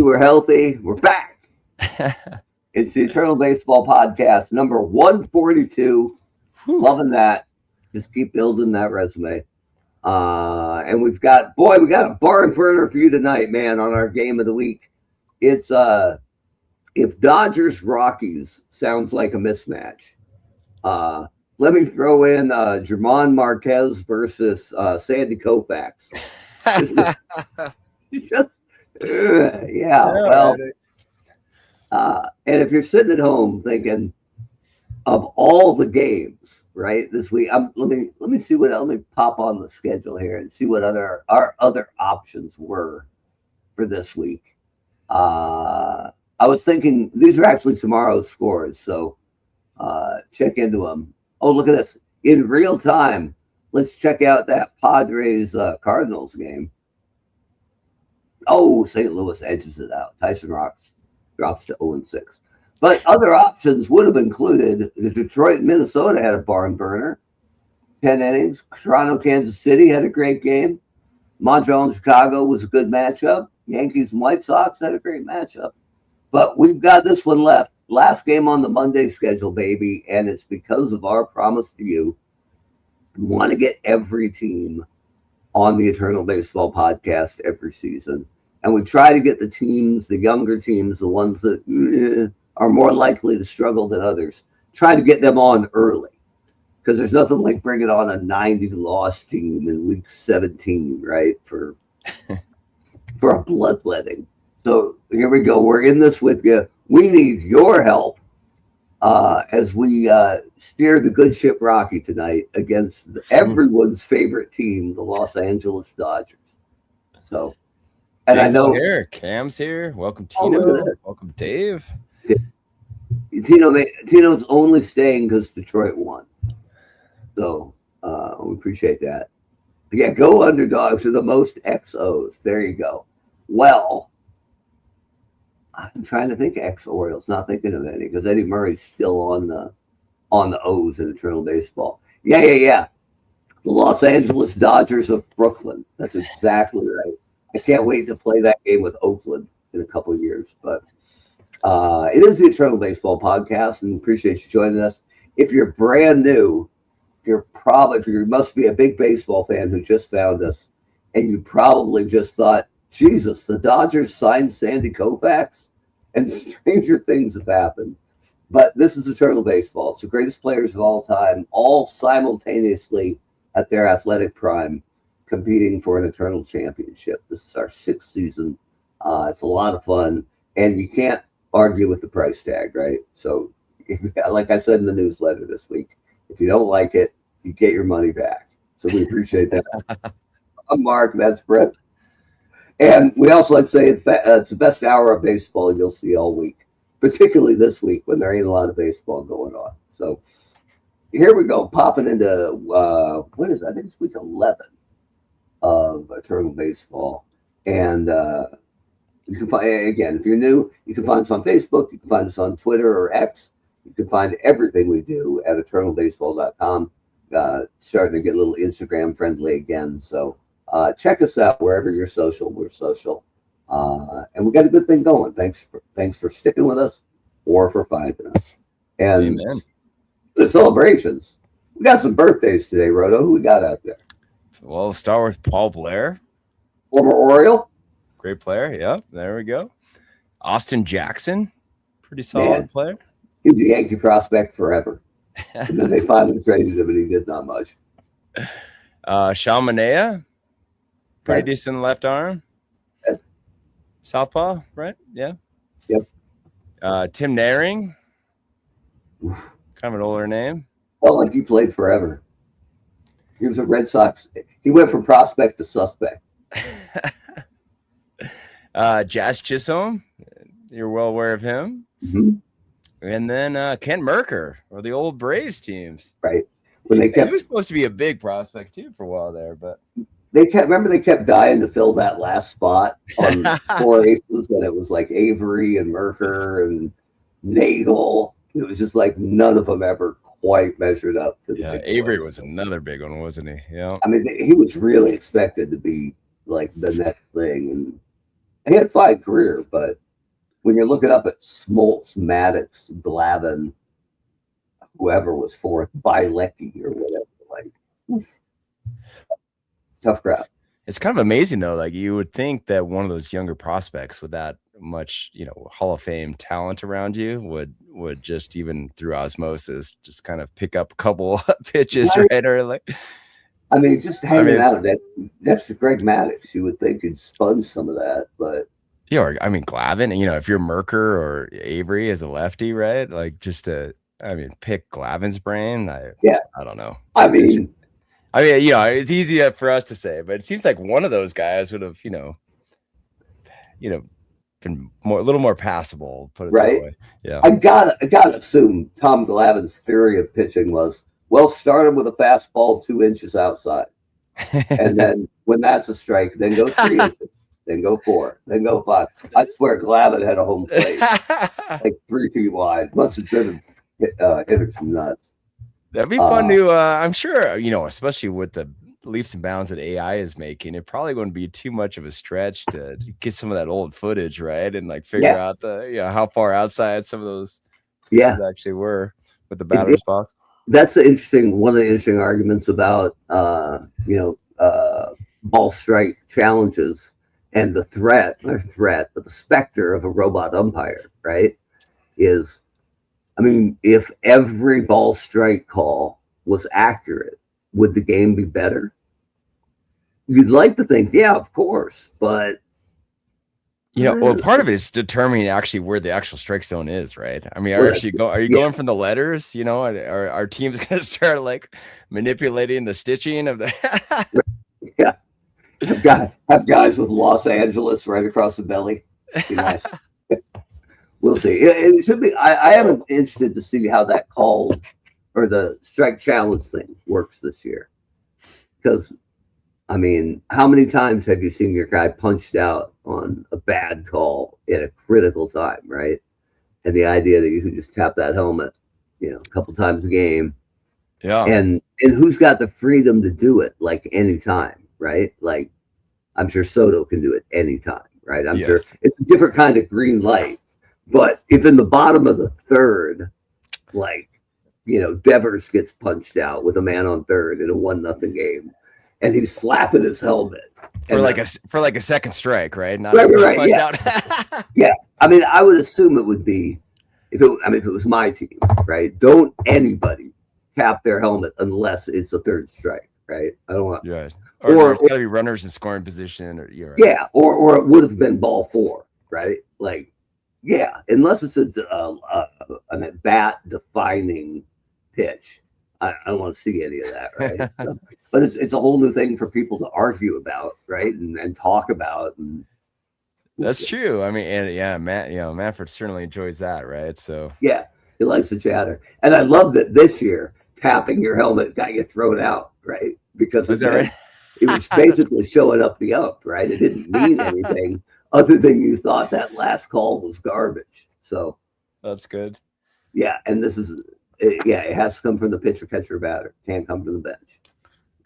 happy. We're healthy. We're back. It's the Eternal Baseball Podcast, number 142. Whew. Loving that. Just keep building that resume. And we got a barn burner for you tonight, man, on our game of the week. It's if Dodgers Rockies sounds like a mismatch. Let me throw in German Marquez versus Sandy Koufax. And if you're sitting at home thinking of all the games, right, this week, let me pop on the schedule here and see what our other options were for this week. I was thinking these are actually tomorrow's scores, so check into them. Oh, look at this. In real time, let's check out that Padres Cardinals game. Oh, St. Louis edges it out. Tyson Rocks drops to 0-6. But other options would have included the Detroit and Minnesota had a barn burner. 10 innings. Toronto, Kansas City had a great game. Montreal and Chicago was a good matchup. Yankees and White Sox had a great matchup. But we've got this one left. Last game on the Monday schedule, baby, and it's because of our promise to you. We want to get every team on the Eternal Baseball Podcast every season. And we try to get the teams, the younger teams, the ones that are more likely to struggle than others, try to get them on early. Because there's nothing like bringing on a 90-loss team in week 17, right, for a bloodletting. So here we go. We're in this with you. We need your help as we steer the good ship Rocky tonight against everyone's favorite team, the Los Angeles Dodgers. So, and Dave's I know here. Cam's here. Welcome, Tino. Welcome, Dave. Tino's only staying because Detroit won. So we appreciate that. Yeah, go underdogs are the most XOs. There you go. Well, I'm trying to think of ex-Orioles, not thinking of any because Eddie Murray's still on the O's in Eternal Baseball. Yeah. The Los Angeles Dodgers of Brooklyn. That's exactly right. I can't wait to play that game with Oakland in a couple of years. But it is the Eternal Baseball Podcast, and appreciate you joining us. If you're brand new, you must be a big baseball fan who just found us, and you probably just thought, Jesus, the Dodgers signed Sandy Koufax, and stranger things have happened. But this is Eternal Baseball. It's the greatest players of all time, all simultaneously at their athletic prime, competing for an eternal championship. This is our 6th season. It's a lot of fun, and you can't argue with the price tag, right? So, like I said in the newsletter this week, if you don't like it, you get your money back. So we appreciate that. I'm Mark. That's Brent. And we also like to say it's the best hour of baseball you'll see all week, particularly this week when there ain't a lot of baseball going on. So here we go, popping into, what is it? I think it's week 11 of Eternal Baseball. And you can find, again, if you're new, you can find us on Facebook. You can find us on Twitter or X. You can find everything we do at eternalbaseball.com. Starting to get a little Instagram friendly again. So check us out wherever you're social. We're social. And we got a good thing going. Thanks for sticking with us or for finding us. And the celebrations. We got some birthdays today, Roto. Who we got out there? Well, we'll start with Paul Blair. Former Oriole. Great player. Yep. There we go. Austin Jackson. Pretty solid player. He was a Yankee prospect forever. And then they finally traded him, and he did not much. Sean Manaea. Pretty decent left arm. Yep. Southpaw, right? Yeah. Yep. Tim Naring. Kind of an older name. Felt like he played forever. He was a Red Sox. He went from prospect to suspect. Jazz Chisholm. You're well aware of him. Mm-hmm. And then Ken Merker, or the old Braves teams. Right. He was supposed to be a big prospect, too, for a while there. But they kept dying to fill that last spot on 4 aces, and it was like Avery and Merker and Nagel. It was just like none of them ever quite measured up to the big Avery boys. was another big one, wasn't he? Yeah. I mean, he was really expected to be like the next thing, he had a fine career, but when you're looking up at Smoltz, Maddox, Glavine, whoever was fourth, Bilecki or whatever, like, tough crowd. It's kind of amazing though. Like you would think that one of those younger prospects with that much, Hall of Fame talent around you would just even through osmosis just kind of pick up a couple pitches, right? Or like, I mean, just hanging out next to Greg Maddox, you would think he'd sponge some of that, but yeah, I mean, Glavine, if you're Merker or Avery as a lefty, right? Like just pick Glavine's brain. I don't know. I mean, it's easy for us to say, but it seems like one of those guys would have, been a little more passable. Put it right? That way. Yeah. I gotta assume Tom Glavine's theory of pitching was, well, start him with a fastball 2 inches outside, and then when that's a strike, then go 3 inches, then go 4, then go 5. I swear, Glavine had a home plate like 3 feet wide. Must have driven hitters nuts. That'd be fun to, I'm sure, especially with the leaps and bounds that AI is making, it probably wouldn't be too much of a stretch to get some of that old footage, right? And like figure out how far outside some of those actually were with the batter's box. That's one of the interesting arguments about, ball strike challenges and the but the specter of a robot umpire, right? Is, I mean, if every ball strike call was accurate, would the game be better? You'd like to think, yeah, of course, but part of it is determining actually where the actual strike zone is, right? I mean, are you going from the letters? Are teams going to start like manipulating the stitching of the? Yeah, have guys with Los Angeles right across the belly. Be nice. We'll see. It should be. I am interested to see how that call or the strike challenge thing works this year. Because, I mean, how many times have you seen your guy punched out on a bad call at a critical time, right? And the idea that you can just tap that helmet, a couple times a game. Yeah. And who's got the freedom to do it like anytime, right? Like, I'm sure Soto can do it anytime, right? I'm sure it's a different kind of green light. But if in the bottom of the third, like, Devers gets punched out with a man on third in a 1-0 game, and he's slapping his helmet for like a second strike, right? Not right. Yeah. Yeah. I mean, I would assume it would be if it was my team, right? Don't anybody tap their helmet unless it's a third strike, right? I don't want. Right. Or it's got to be runners in scoring position, or you're right. Yeah, or it would have been ball 4, right? Like, yeah, unless it's an at-bat defining pitch, I don't want to see any of that, right? So, but it's a whole new thing for people to argue about, right, and talk about. And that's true. I mean, and Manfred certainly enjoys that, right? So yeah, he likes the chatter, and I love that this year tapping your helmet got you thrown out, right? Because it was basically showing up the ump, right? It didn't mean anything other than you thought that last call was garbage. So that's good. Yeah, and this is. It has to come from the pitcher, catcher, batter. Can't come from the bench,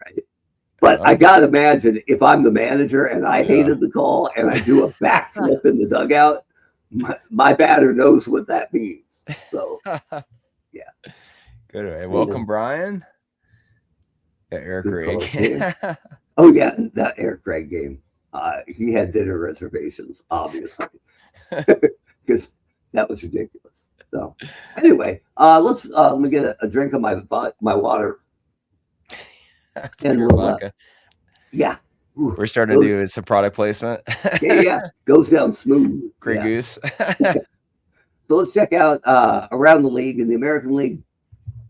right? But I gotta imagine if I'm the manager and I hated the call and I do a backflip in the dugout, my batter knows what that means. So, yeah. Good. Right. Welcome, Brian. Eric Gregg. Oh yeah, that Eric Gregg game. He had dinner reservations, obviously, because that was ridiculous. So anyway, let me get a drink of my water. And vodka. Yeah. Ooh, we're starting to do some product placement. yeah. Goes down smooth. Grey Goose. So let's check out around the league. In the American League,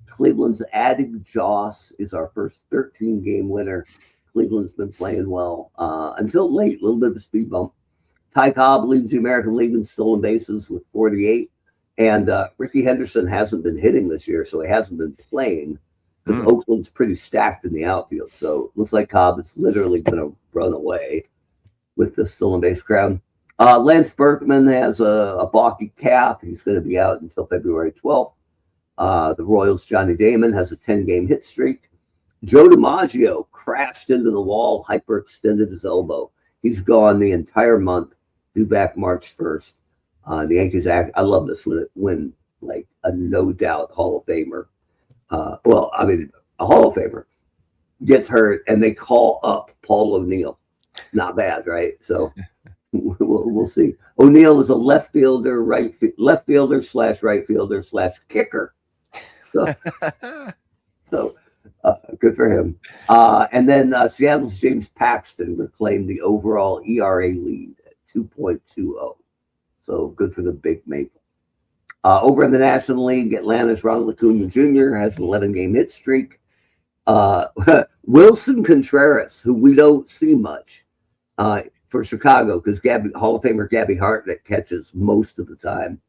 Cleveland's Adig Joss is our first 13-game winner. Cleveland's been playing well until late, a little bit of a speed bump. Ty Cobb leads the American League in stolen bases with 48. And Ricky Henderson hasn't been hitting this year, so he hasn't been playing because Oakland's pretty stacked in the outfield. So it looks like Cobb is literally going to run away with the stolen base crowd. Lance Berkman has a balky calf. He's going to be out until February 12th. The Royals' Johnny Damon has a 10-game hit streak. Joe DiMaggio crashed into the wall, hyperextended his elbow. He's gone the entire month. due back March 1st. The Yankees I love this when like a no doubt Hall of Famer. A Hall of Famer gets hurt and they call up Paul O'Neill. Not bad, right? So we'll see. O'Neill is a left fielder slash right fielder slash kicker. So good for him. And then Seattle's James Paxton reclaimed the overall ERA lead at 2.20. So good for the Big Maple. Over in the National League, Atlanta's Ronald Acuna Jr. has an 11-game hit streak. Wilson Contreras, who we don't see much for Chicago, because Hall of Famer Gabby Hartnett catches most of the time.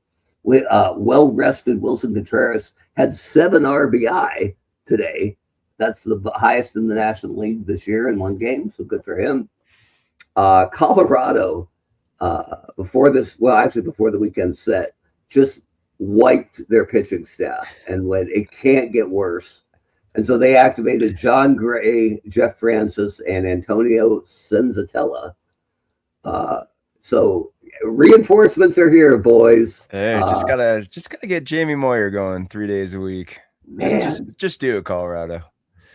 Well-rested Wilson Contreras had 7 RBI today. That's the highest in the National League this year in one game, so good for him. Colorado, before the weekend set, just wiped their pitching staff and went, it can't get worse. And so they activated John Gray, Jeff Francis, and Antonio Senzatella. So reinforcements are here, boys. Hey, just gotta get Jamie Moyer going 3 days a week. Man, just do it, Colorado.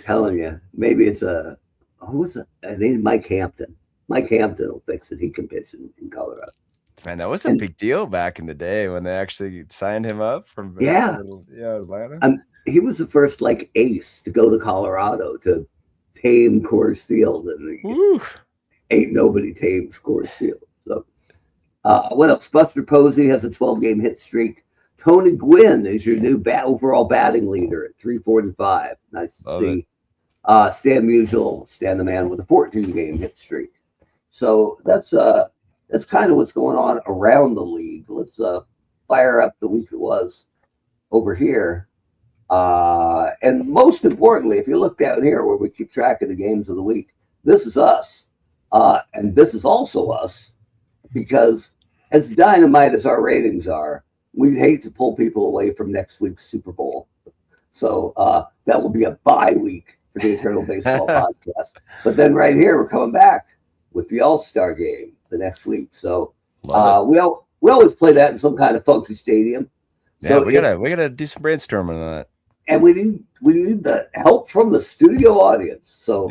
Telling you, maybe it's I think Mike Hampton. Mike Hampton will fix it. He can pitch in Colorado. Man, that was a big deal back in the day when they actually signed him up from Atlanta. He was the first ace to go to Colorado to tame Coors Field, and ain't nobody tames Coors Field. So, what else? Buster Posey has a 12-game hit streak. Tony Gwynn is your new overall batting leader at 345. Nice to see. Stan Musial, Stan the Man, with a 14-game hit streak. So that's kind of what's going on around the league. Let's fire up the week it was over here. And most importantly, if you look down here where we keep track of the games of the week, this is us. And this is also us, because as dynamite as our ratings are, we'd hate to pull people away from next week's Super Bowl. So that will be a bye week for the Eternal Baseball Podcast. But then right here, we're coming back with the All-Star game the next week. So we always play that in some kind of funky stadium. Yeah, so we gotta do some brainstorming on that. And we need the help from the studio audience. So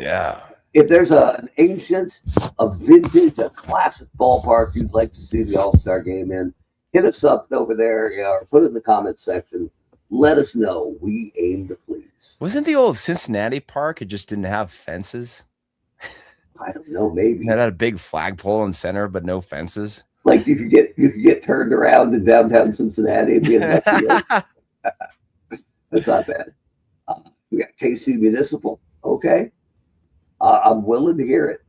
if there's an ancient, a vintage, a classic ballpark you'd like to see the All-Star game in, hit us up over there, or put it in the comments section. Let us know. We aim to please. Wasn't the old Cincinnati park? It just didn't have fences. I don't know. Maybe it had a big flagpole in center, but no fences. Like you could get turned around in downtown Cincinnati and be in that. That's not bad. We got KC Municipal. Okay, I'm willing to hear it.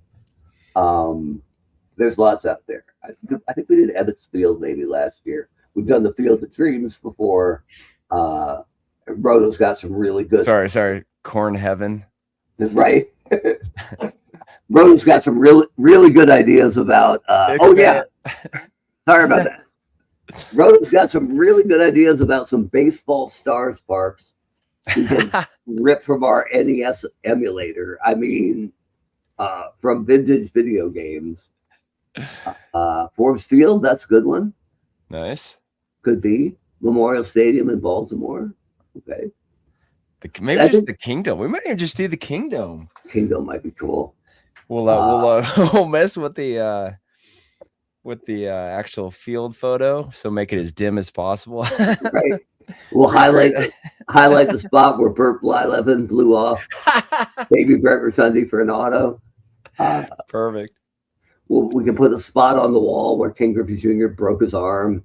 There's lots out there. I think we did Ebbets Field maybe last year. We've done the Field of Dreams before. Roto's got some really good. Sorry, Corn Heaven. Right. Roto's got some really good ideas about. Sorry about that. Roto's got some really good ideas about some baseball stars parks we can rip from our NES emulator. I mean, from vintage video games. Forbes Field, that's a good one. Nice. Could be Memorial Stadium in Baltimore. Okay. Maybe just the Kingdom. We might even just do the Kingdom. Kingdom might be cool. We'll mess with the actual field photo, so make it as dim as possible. Right. We'll highlight the spot where Burt Blyleven blew off Baby Brent Rotundi for an auto. Perfect. We can put a spot on the wall where King Griffey Jr. broke his arm.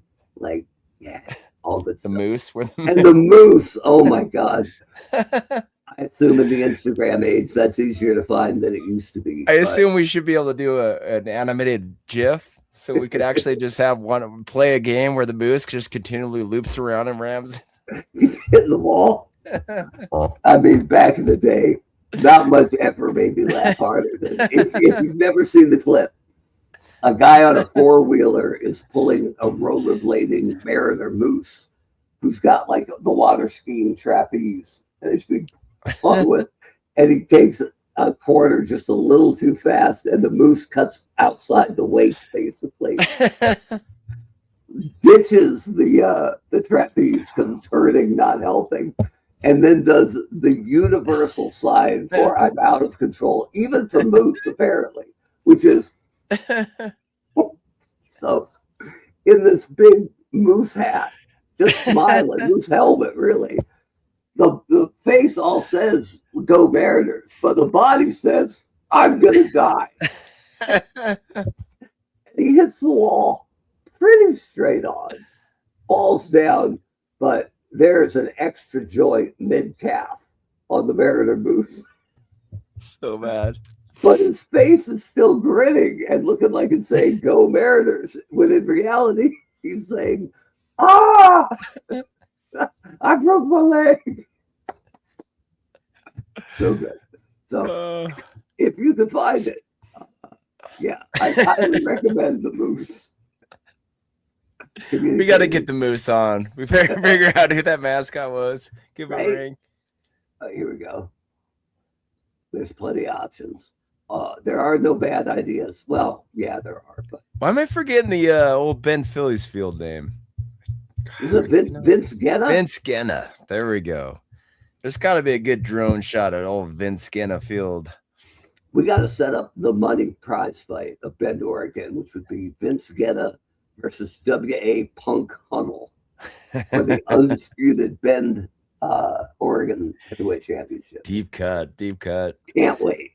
All good stuff. Moose. And the moose. Oh my God. I assume in the Instagram age, that's easier to find than it used to be. I assume we should be able to do an animated GIF, so we could actually just have one play a game where the moose just continually loops around and rams. He's hitting the wall. I mean, back in the day, not much ever made me laugh harder than if you've never seen the clip. A guy on a four-wheeler is pulling a rollerblading Mariner moose who's got the water skiing trapeze and it's being fun with. And he takes a corner just a little too fast, and the moose cuts outside the weight, basically. Ditches the trapeze because it's hurting, not helping, and then does the universal sign for "I'm out of control," even for moose, apparently, which is so in this big moose hat, just smiling, moose helmet, really. The face all says "Go Mariners," but the body says "I'm gonna die." He hits the wall pretty straight on, falls down, but there's an extra joint mid-calf on the Mariner moose. So bad. But his face is still grinning and looking like it's saying "Go Mariners," when in reality he's saying, "Ah, I broke my leg." So good. So if you can find it, yeah, I highly recommend the moose. We got to get the moose on. We better figure out who that mascot was. Give him a ring. Here we go. There's plenty of options. There are no bad ideas. Well, yeah, there are. But why am I forgetting the old Ben Phillies field name? Is it Vince Genna? Vince Genna. There we go. There's got to be a good drone shot at old Vince Genna field. We got to set up the money prize fight of Bend, Oregon, which would be Vince Genna versus W.A. Punk Hunnell for the undisputed Bend, Oregon Heavyweight Championship. Deep cut. Can't wait.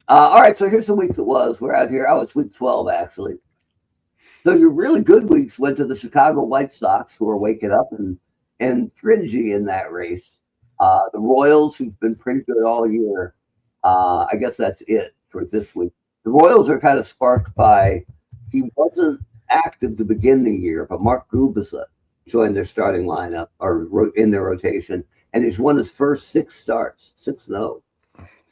All right, so here's the week that was. We're out here. Oh, it's week 12, actually. So your really good weeks went to the Chicago White Sox, who are waking up and fringy in that race. The Royals, who've been pretty good all year. I guess that's it for this week. The Royals are kind of sparked by, he wasn't active to begin the year, but Mark Gubicza joined their starting lineup or in their rotation, and he's won his first 6 starts, 6-0. So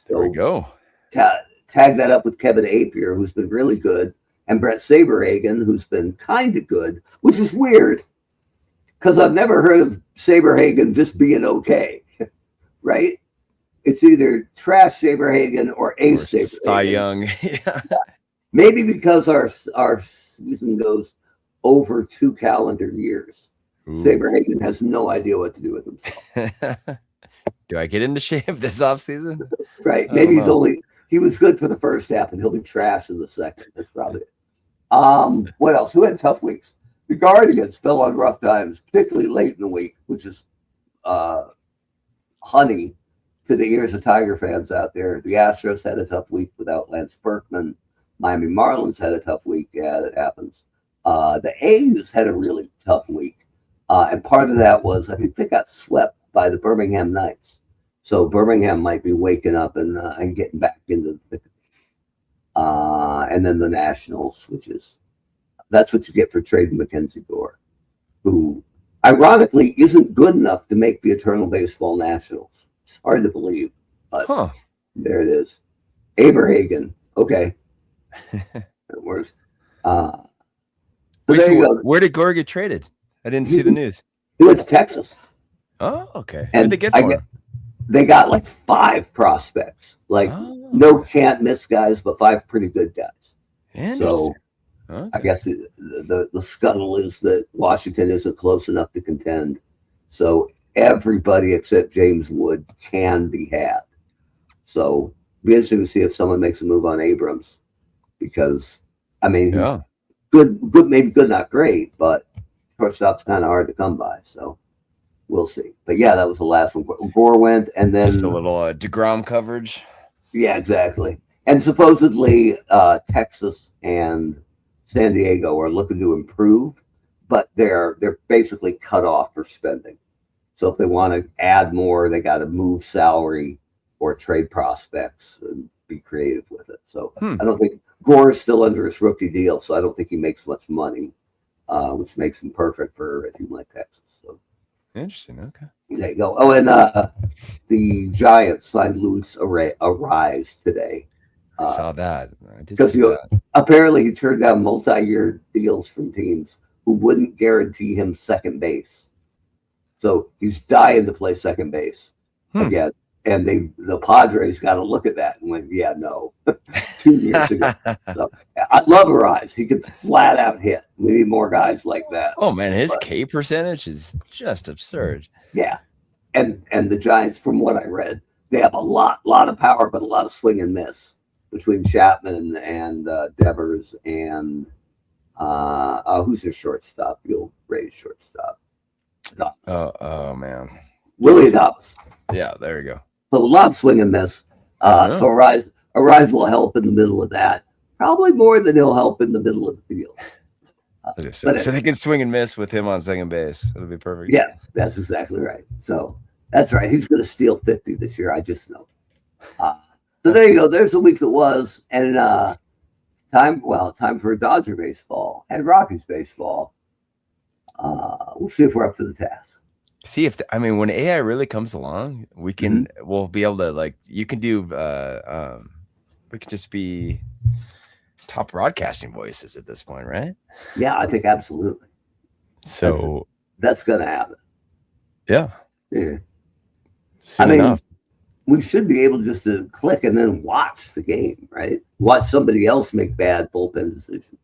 there we go. Tag that up with Kevin Apier, who's been really good, and Brent Saberhagen, who's been kind of good, which is weird because I've never heard of Saberhagen just being okay, right? It's either trash Saberhagen or ace Saberhagen. Cy Young. Yeah. Maybe because our season goes over 2 calendar years. Ooh. Saberhagen has no idea what to do with himself. Do I get into shape this offseason? Right. Maybe he was good for the first half and he'll be trash in the second. That's probably it. What else? Who had tough weeks? The Guardians fell on rough times, particularly late in the week, which is honey to the ears of Tiger fans out there. The Astros had a tough week without Lance Berkman. Miami Marlins had a tough week. Yeah, that happens. The A's had a really tough week. And part of that was, I think they got swept by the Birmingham Knights. So Birmingham might be waking up and getting back into the and then the Nationals, that's what you get for trading Mackenzie Gore, who ironically isn't good enough to make the Eternal Baseball Nationals. It's hard to believe, but there it is. Aberhagen. Okay. It works. Where did Gore get traded? I didn't see the news. He went to Texas. Oh, okay. And what did they get for him? They got like 5 prospects, no can't miss guys, but 5 pretty good guys. So okay. I guess the scuttle is that Washington isn't close enough to contend. So everybody except James Wood can be had. So it'll be interesting to see if someone makes a move on Abrams, because he's good, maybe good, not great, but shortstop's kind of hard to come by. So we'll see. But yeah, that was the last one. Gore went, and then just a little DeGrom coverage. Yeah, exactly. And supposedly Texas and San Diego are looking to improve, but they're basically cut off for spending. So if they want to add more, they got to move salary or trade prospects and be creative with it. So I don't think Gore is still under his rookie deal, so I don't think he makes much money, which makes him perfect for a team like Texas. So interesting. Okay. There you go. Oh, and the Giants signed Luis Arise today. I saw that. I did see that. Apparently he turned down multi-year deals from teams who wouldn't guarantee him second base. So he's dying to play second base again. And the Padres got to look at that and went, yeah, no, 2 years ago. So I love Arise. He could flat out hit. We need more guys like that. Oh man, his K percentage is just absurd. Yeah, and the Giants, from what I read, they have a lot of power, but a lot of swing and miss between Chapman and Devers and who's their shortstop? You'll raise shortstop. Oh man, Willie Adames. Yeah, there you go. So a lot of swing and miss. So Arise will help in the middle of that. Probably more than he'll help in the middle of the field. So they can swing and miss with him on second base. It'll be perfect. Yeah, that's exactly right. So that's right. He's going to steal 50 this year. I just know. So there you go. There's the week that was, and time for Dodger baseball and Rockies baseball. We'll see if we're up to the task. See if when AI really comes along, we can we'll be able to you can do we could just be top broadcasting voices at this point, right? Yeah, I think absolutely. So that's gonna happen. Yeah. Soon enough. We should be able just to click and then watch the game, right? Watch somebody else make bad bullpen decisions.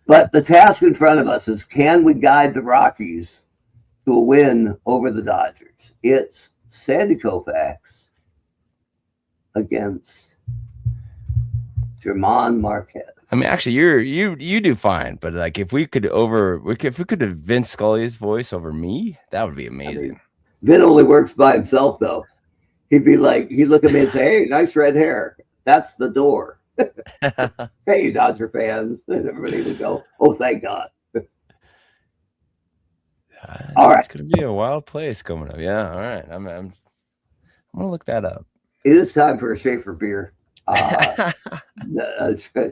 But the task in front of us is, can we guide the Rockies to a win over the Dodgers? It's Sandy Koufax against German Marquez. Actually, you do fine, but if we could have Vince Scully's voice over me, that would be amazing. Vin only works by himself, though. He'd look at me and say, "Hey, nice red hair. That's the door." Hey, Dodger fans, and everybody would go, "Oh, thank God." All right, it's gonna be a wild place coming up. Yeah, all right. I'm gonna look that up. It is time for a Schaefer beer.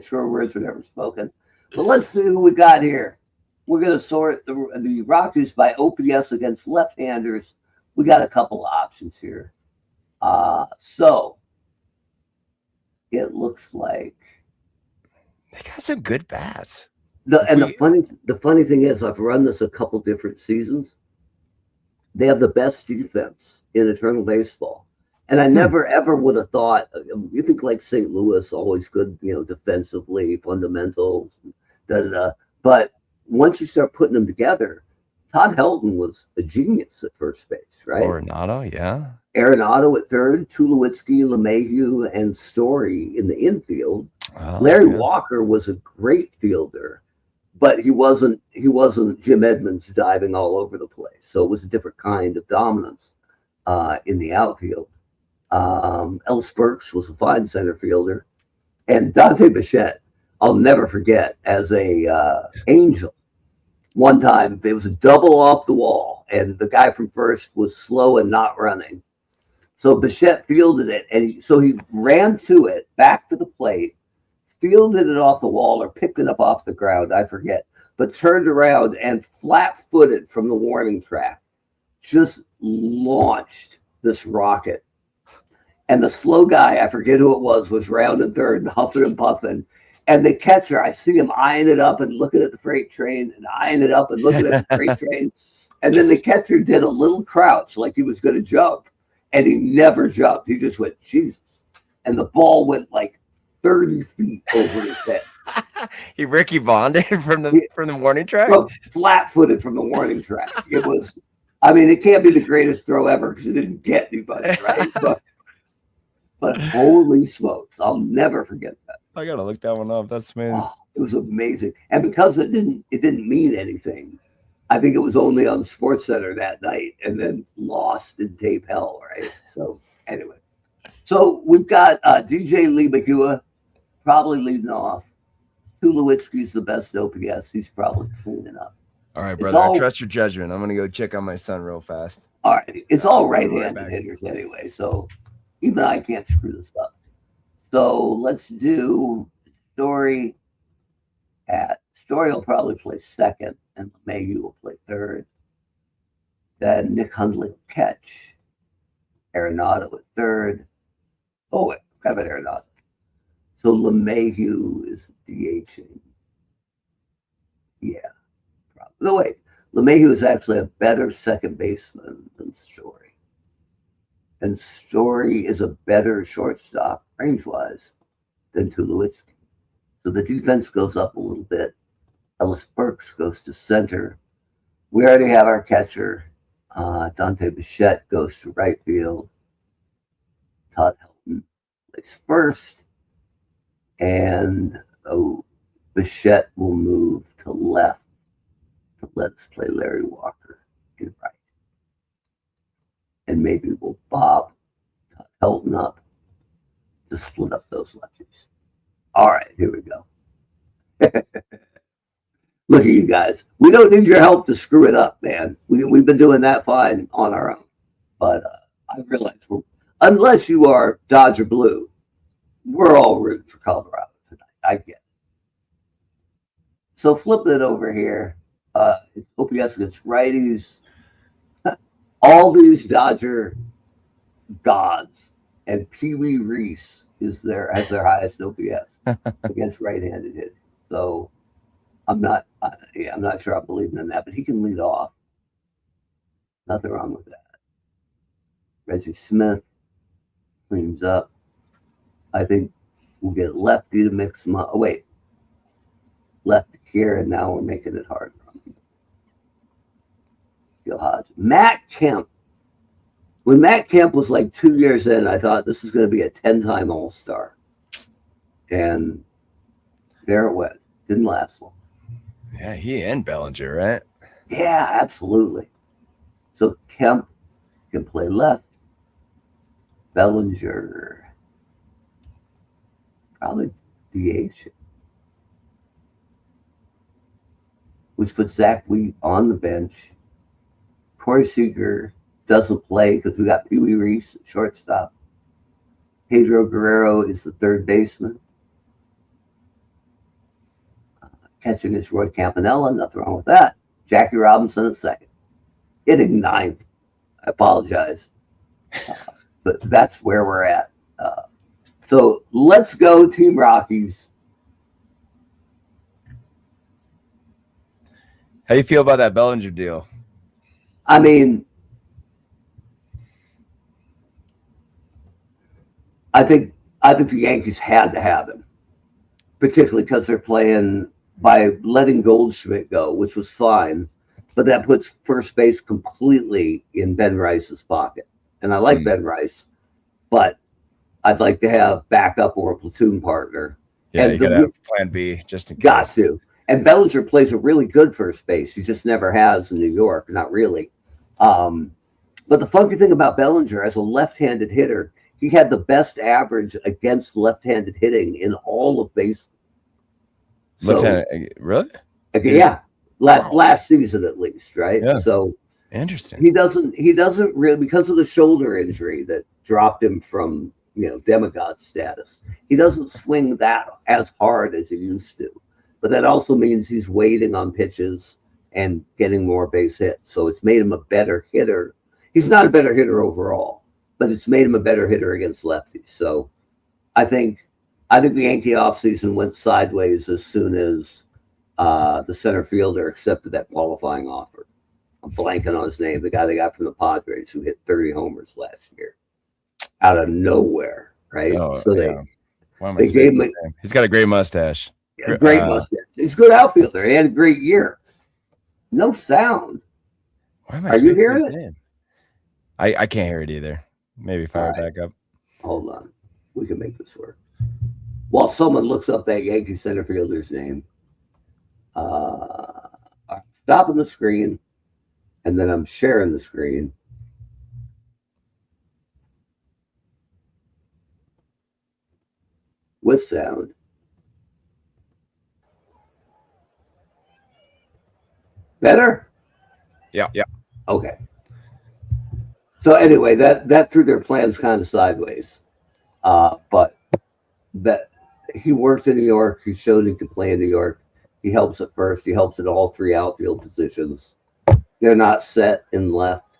Sure words were never spoken, but let's see who we got here. We're gonna sort the Rockies by OPS against left-handers. We got a couple of options here. So it looks like they got some good bats. The funny thing is, I've run this a couple different seasons. They have the best defense in Eternal Baseball, and I never ever would have thought. You think St. Louis, always good, defensively, fundamentals, But once you start putting them together, Todd Helton was a genius at first base, right? Arenado, yeah. Arenado at third, Tulowitzki, LeMahieu, and Story in the infield. Larry Walker was a great fielder, but he wasn't Jim Edmonds diving all over the place. So it was a different kind of dominance in the outfield. Ellis Burks was a fine center fielder, and Dante Bichette, I'll never forget, as a Angel. One time there was a double off the wall, and the guy from first was slow and not running. So Bichette fielded it, and he ran to it, back to the plate, fielded it off the wall or picked it up off the ground, I forget, but turned around and flat-footed from the warning track, just launched this rocket. And the slow guy, I forget who it was rounding third and huffing and puffing. And the catcher, I see him eyeing it up and looking at the freight train and eyeing it up and looking at the freight train. And then the catcher did a little crouch like he was going to jump. And he never jumped. He just went, Jesus. And the ball went 30 feet over his head. He Ricky bonded from the warning track? Flat-footed from the warning track. It was, it can't be the greatest throw ever because it didn't get anybody, right? But holy smokes, I'll never forget that. I gotta look that one up. That's amazing. Oh, it was amazing, and because it didn't mean anything. I think it was only on SportsCenter that night, and then lost in tape hell, right? So anyway, we've got DJ LeMahieu probably leading off. Tulowitzki's the best OPS. He's probably cleaning up. All right, brother. I trust your judgment. I'm gonna go check on my son real fast. All right, it's all right-handed hitters anyway, so even I can't screw this up. So let's do Story. Story will probably play second, and LeMahieu will play third. Then Nick Hundley will catch. Arenado at third. Oh, wait, how about Arenado? So LeMahieu is DHing. Yeah, probably. No, wait. LeMahieu is actually a better second baseman than Story. And Story is a better shortstop range-wise than Tulowitzki. So the defense goes up a little bit. Ellis Burks goes to center. We already have our catcher. Dante Bichette goes to right field. Todd Helton plays first. And Bichette will move to left to let us play Larry Walker in right. And maybe we'll bob Todd Helton up to split up those lefties. All right, here we go. Look at you guys. We don't need your help to screw it up, man. We've been doing that fine on our own. But I realize unless you are Dodger Blue, we're all rooting for Colorado tonight. I get it. So flipping it over here, OPS against righties. All these Dodger gods, and Pee Wee Reese has their highest OPS against right-handed hitting. So I'm not sure I'm believing in that, but he can lead off. Nothing wrong with that. Reggie Smith cleans up. I think we'll get lefty to mix them up. Oh, wait. Left here, and now we're making it hard. Gil Hodge. Matt Kemp. When Matt Kemp was like 2 years in, I thought this is going to be a 10-time All-Star. And there it went. Didn't last long. Yeah, he and Bellinger, right? Yeah, absolutely. So Kemp can play left. Bellinger probably DH. Which puts Zach Wheat on the bench. Corey Seager doesn't play because we got Pee Wee Reese at shortstop. Pedro Guerrero is the third baseman. Catching is Roy Campanella. Nothing wrong with that. Jackie Robinson at second. Hitting ninth. I apologize. But that's where we're at. So let's go, Team Rockies. How do you feel about that Bellinger deal? I mean, I think the Yankees had to have him, particularly because they're playing by letting Goldschmidt go, which was fine, but that puts first base completely in Ben Rice's pocket. And I like Ben Rice, but I'd like to have backup or a platoon partner. Yeah, and you got to have plan B just in case. Got to. And Bellinger plays a really good first base. He just never has in New York, not really. But the funky thing about Bellinger, as a left-handed hitter, he had the best average against left-handed hitting in all of baseball. Left-handed, really? Yeah, last season at least, right? Yeah. So interesting. He doesn't really, because of the shoulder injury that dropped him from demigod status. He doesn't swing that as hard as he used to. But that also means he's waiting on pitches and getting more base hits. So it's made him a better hitter. He's not a better hitter overall, but it's made him a better hitter against lefties. So I think the Yankee offseason went sideways as soon as the center fielder accepted that qualifying offer. I'm blanking on his name, the guy they got from the Padres who hit 30 homers last year out of nowhere, right? Oh, so yeah. they gave him. He's got a great mustache. A great mustache. He's a good outfielder. He had a great year. No sound. Are you hearing it? I can't hear it either. Maybe fire it back up. Hold on. We can make this work. While someone looks up that Yankee center fielder's name. I'm stopping the screen, and then I'm sharing the screen. With sound. Better? Yeah. Okay. So anyway, that threw their plans kind of sideways. But that he worked in New York. He showed he could play in New York. He helps at first. He helps at all three outfield positions. They're not set in left,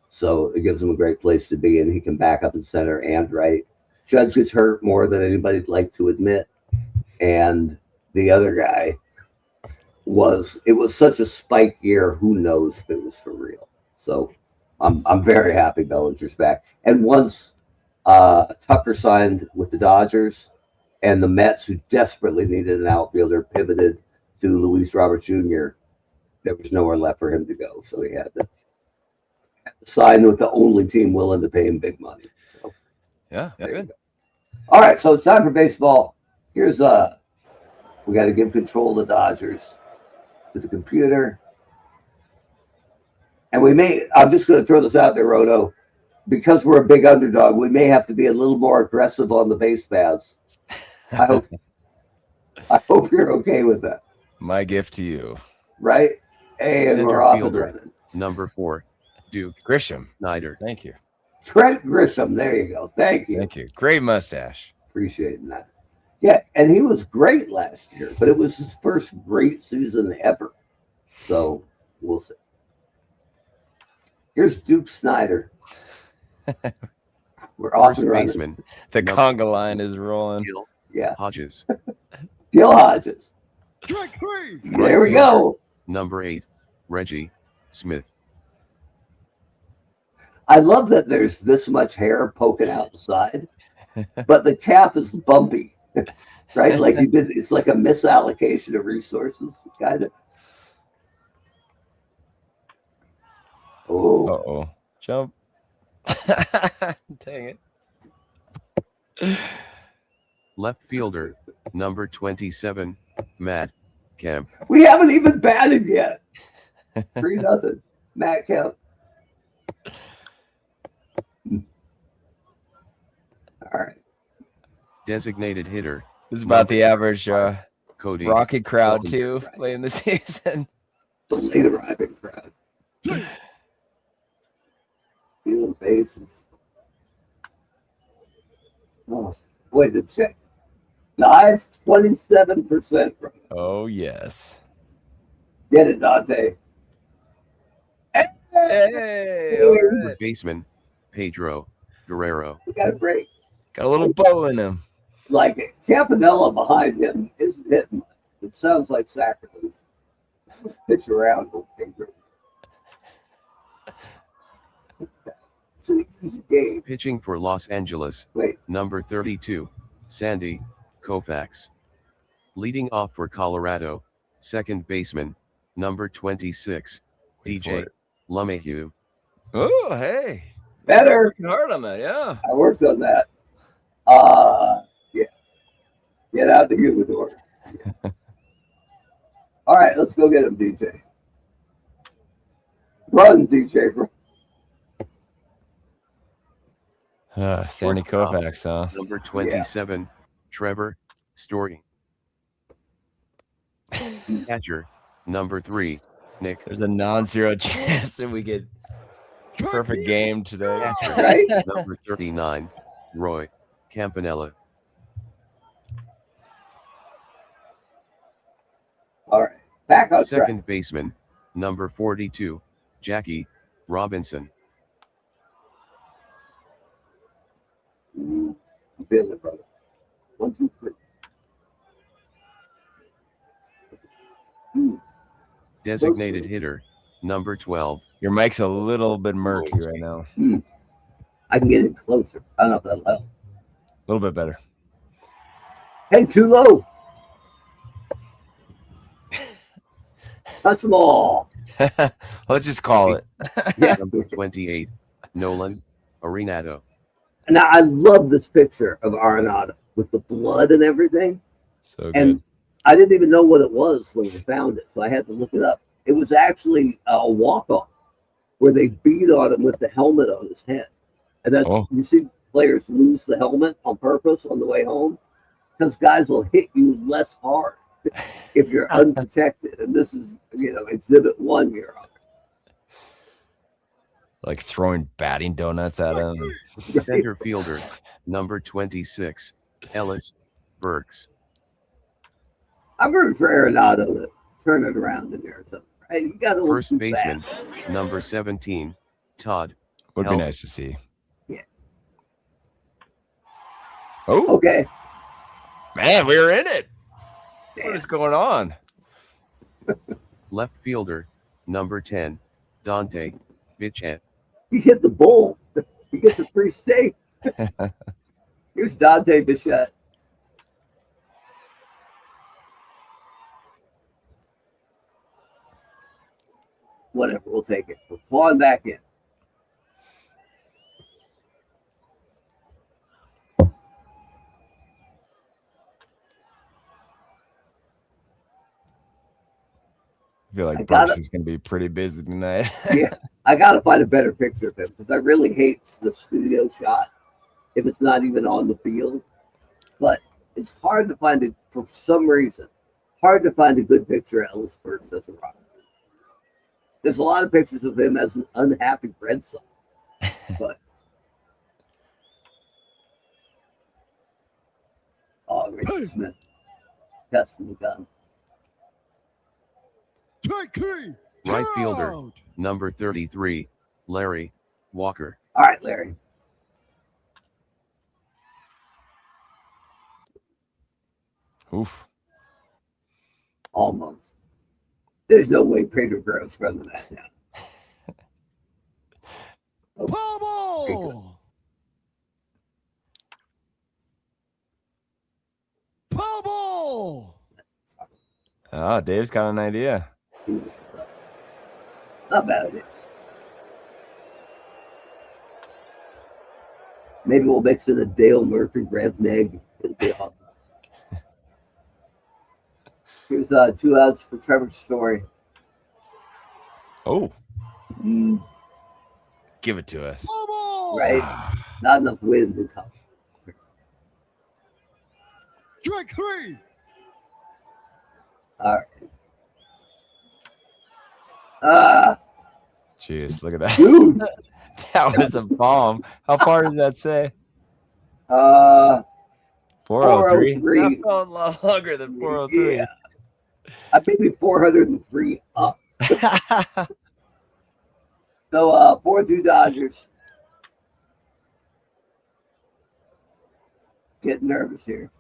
so it gives him a great place to be, and he can back up in center and right. Judge gets hurt more than anybody'd like to admit. And the other guy it was such a spike year, who knows if it was for real. So I'm very happy Bellinger's back. And once Tucker signed with the Dodgers, and the Mets, who desperately needed an outfielder, pivoted to Luis Robert Jr., there was nowhere left for him to go. So he had to sign with the only team willing to pay him big money. So, yeah, good. All right, so it's time for baseball. Here's we got to give control of the Dodgers to the computer. And I'm just going to throw this out there, Roto, because we're a big underdog, we may have to be a little more aggressive on the base paths. I hope you're okay with that. My gift to you. Right? And we're off and running. Number 4, Duke Grisham. Snider. Thank you. Trent Grisham. There you go. Thank you. Thank you. Great mustache. Appreciating that. Yeah, and he was great last year, but it was his first great season ever. So we'll see. Here's Duke Snider. We're off First and running. baseman. The conga line is rolling. Gil Yeah. Hodges. Gil Hodges. There we go. Number 8, Reggie Smith. I love that there's this much hair poking out the side, but the cap is bumpy, right? Like it's like a misallocation of resources, kind of. Oh, Uh-oh. Jump. Dang it. Left fielder. Number 27, Matt Kemp. we haven't even batted yet. 3-0. Matt Kemp. All right. Designated hitter. This is about the average Cody. Rocky crowd, too, late in the season. The late arriving crowd. Stealing bases. Oh, wait, the check. Dive 27%. Oh, yes. Get it, Dante. Hey, all right. Third baseman, Pedro Guerrero. We got a break. Got a little bow in him. Like Campanella behind him isn't hitting much. It sounds like sacrilege. Pitch around with Pedro. It's an easy game. Pitching for Los Angeles. Wait, Number 32, Sandy Koufax. Leading off for Colorado, second baseman, number 26, DJ LeMahieu. Oh, hey. better. Working hard on that, yeah. I worked on that. Yeah. Get out the humidor. Yeah. All right, let's go get him, DJ. Run, DJ. Run. Sandy Shortstop, Koufax, huh? Number 27, Trevor Story. Catcher, number 3, Nick. There's a non-zero chance that we get perfect game today. Catcher, Right? number 39, Roy Campanella. All right. Back on track. Second baseman, number 42, Jackie Robinson. I'm feeling it, brother. 1, 2, 3. Designated hitter, number 12. Your mic's a little bit murky right now. I can get it closer. I don't know if that'll help. A little bit better. Hey, too low. Touch them all. Let's just call it. Yeah. Number 28, Nolan Arenado. Now, I love this picture of Arenado with the blood and everything. So good. And I didn't even know what it was when we found it, so I had to look it up. It was actually a walk-off where they beat on him with the helmet on his head. And that's you see players lose the helmet on purpose on the way home because guys will hit you less hard if you're unprotected. And this is, exhibit 1 here on it. Like throwing batting donuts at him. Center fielder, number 26, Ellis Burks. I'm rooting for Arenado to turn it around in there. So, hey, you got to look First baseman, number 17, Todd. Would be Help. nice to see. Yeah. Oh, Okay. man, we were in it. What is going on? Left fielder, number 10, Dante Bichette. He hit the bull. He gets a free steak. Here's Dante Bichette. Whatever, we'll take it. We're clawing back in. I feel like Brooks is going to be pretty busy tonight. Yeah, I got to find a better picture of him because I really hate the studio shot if it's not even on the field. But it's hard to find it for some reason. Hard to find a good picture of Ellis Burks as a Rock. There's a lot of pictures of him as an unhappy Red Sox. But Reggie Smith testing the gun. Right fielder, number 33, Larry Walker. All right, Larry. Oof. Almost. There's no way Pedro Guerrero's running that now. Pablo! Pablo! Oh, Dave's got an idea. Not bad idea. Maybe we'll mix in a Dale Murphy red neg. It'll be awesome. Here's 2 outs for Trevor Story. Oh. Give it to us. Right? Not enough wind to come. Strike 3. All right. Jeez, look at that. Dude. That was a bomb. How far does that say? 403. That felt a lot longer than 403. Yeah. I maybe 403 up. So 4-2 Dodgers. Getting nervous here.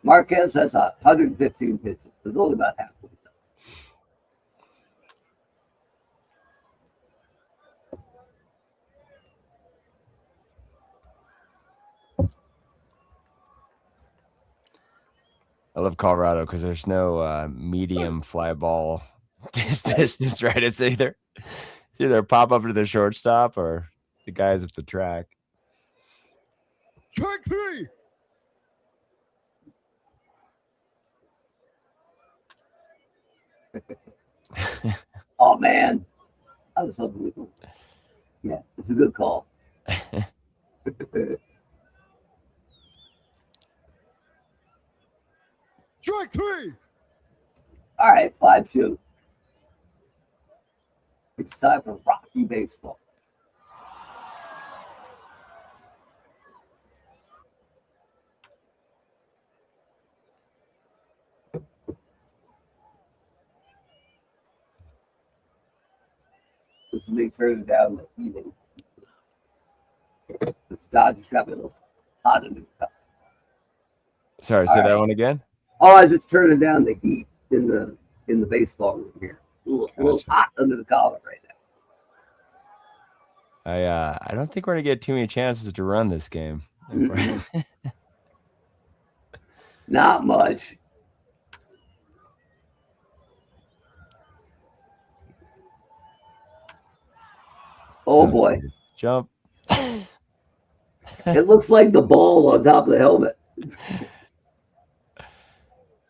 Marquez has 115 pitches. It's only about halfway done. I love Colorado because there's no medium fly ball distance, right? It's either pop up to the shortstop or the guys at the track. Strike 3. Oh, man. That was unbelievable. Yeah, it's a good call. Strike 3. All right, 5-2. It's time for Rocky baseball. This is me turning down the heating. This Dodgers got me a little hot in the cup. Sorry, say that one again. Oh, I was just turning down the heat in the baseball room here. A little hot under the collar right now. I don't think we're gonna get too many chances to run this game. Not much. Oh boy. Jump. It looks like the ball on top of the helmet.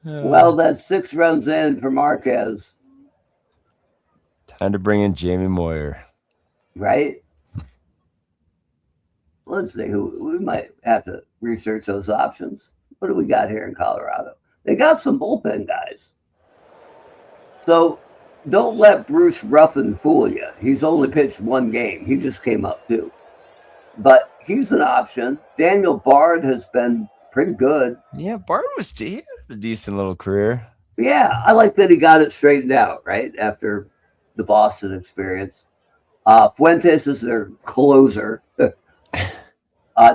Well, that's 6 runs in for Marquez. Time to bring in Jamie Moyer. Right? Let's see we might have to research those options. What do we got here in Colorado? They got some bullpen guys. So don't let Bruce Ruffin fool you. He's only pitched 1 game. He just came up too. But he's an option. Daniel Bard has been pretty good. Yeah, Bard he had a decent little career. Yeah, I like that he got it straightened out, right, after the Boston experience. Fuentes is their closer.